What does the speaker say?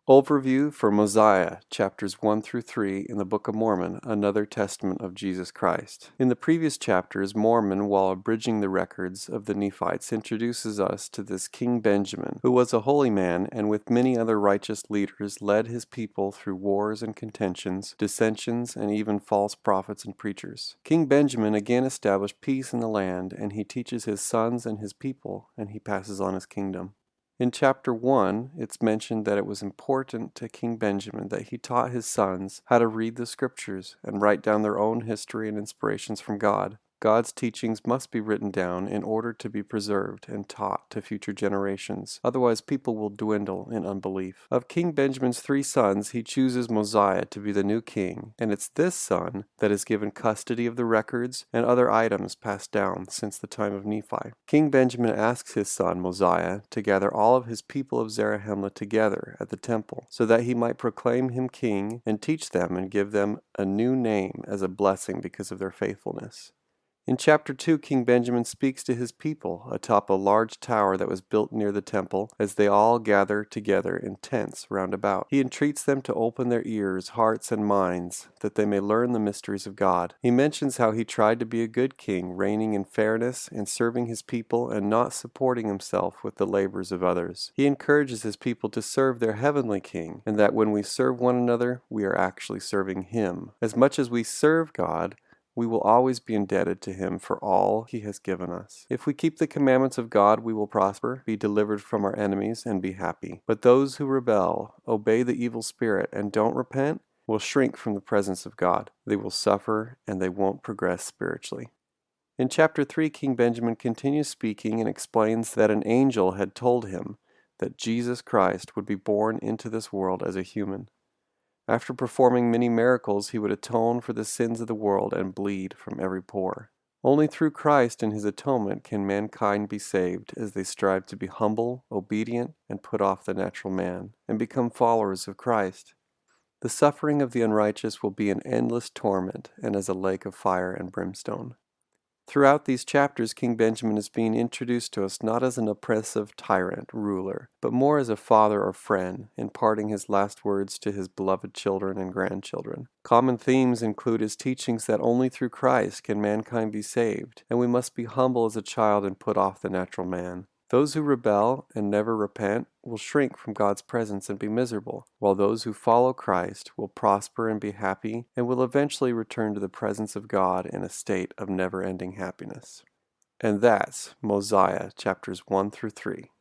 Overview for Mosiah, chapters 1 through 3 in the Book of Mormon, another testament of Jesus Christ. In the previous chapters, Mormon, while abridging the records of the Nephites, introduces us to this King Benjamin, who was a holy man and with many other righteous leaders led his people through wars and contentions, dissensions, and even false prophets and preachers. King Benjamin again established peace in the land, and he teaches his sons and his people, and he passes on his kingdom. In chapter 1, it's mentioned that it was important to King Benjamin that he taught his sons how to read the scriptures and write down their own history and inspirations from God. God's teachings must be written down in order to be preserved and taught to future generations. Otherwise, people will dwindle in unbelief. Of King Benjamin's 3 sons, he chooses Mosiah to be the new king, and it's this son that is given custody of the records and other items passed down since the time of Nephi. King Benjamin asks his son Mosiah to gather all of his people of Zarahemla together at the temple, so that he might proclaim him king and teach them and give them a new name as a blessing because of their faithfulness. In chapter 2, King Benjamin speaks to his people atop a large tower that was built near the temple as they all gather together in tents round about. He entreats them to open their ears, hearts, and minds that they may learn the mysteries of God. He mentions how he tried to be a good king, reigning in fairness and serving his people and not supporting himself with the labors of others. He encourages his people to serve their heavenly king, and that when we serve one another, we are actually serving him. As much as we serve God, we will always be indebted to him for all he has given us. If we keep the commandments of God, we will prosper, be delivered from our enemies, and be happy. But those who rebel, obey the evil spirit, and don't repent, will shrink from the presence of God. They will suffer, and they won't progress spiritually. In chapter 3, King Benjamin continues speaking and explains that an angel had told him that Jesus Christ would be born into this world as a human. After performing many miracles, he would atone for the sins of the world and bleed from every pore. Only through Christ and his atonement can mankind be saved as they strive to be humble, obedient, and put off the natural man, and become followers of Christ. The suffering of the unrighteous will be an endless torment and as a lake of fire and brimstone. Throughout these chapters, King Benjamin is being introduced to us not as an oppressive tyrant, ruler, but more as a father or friend, imparting his last words to his beloved children and grandchildren. Common themes include his teachings that only through Christ can mankind be saved, and we must be humble as a child and put off the natural man. Those who rebel and never repent will shrink from God's presence and be miserable, while those who follow Christ will prosper and be happy and will eventually return to the presence of God in a state of never-ending happiness. And that's Mosiah chapters 1 through 3.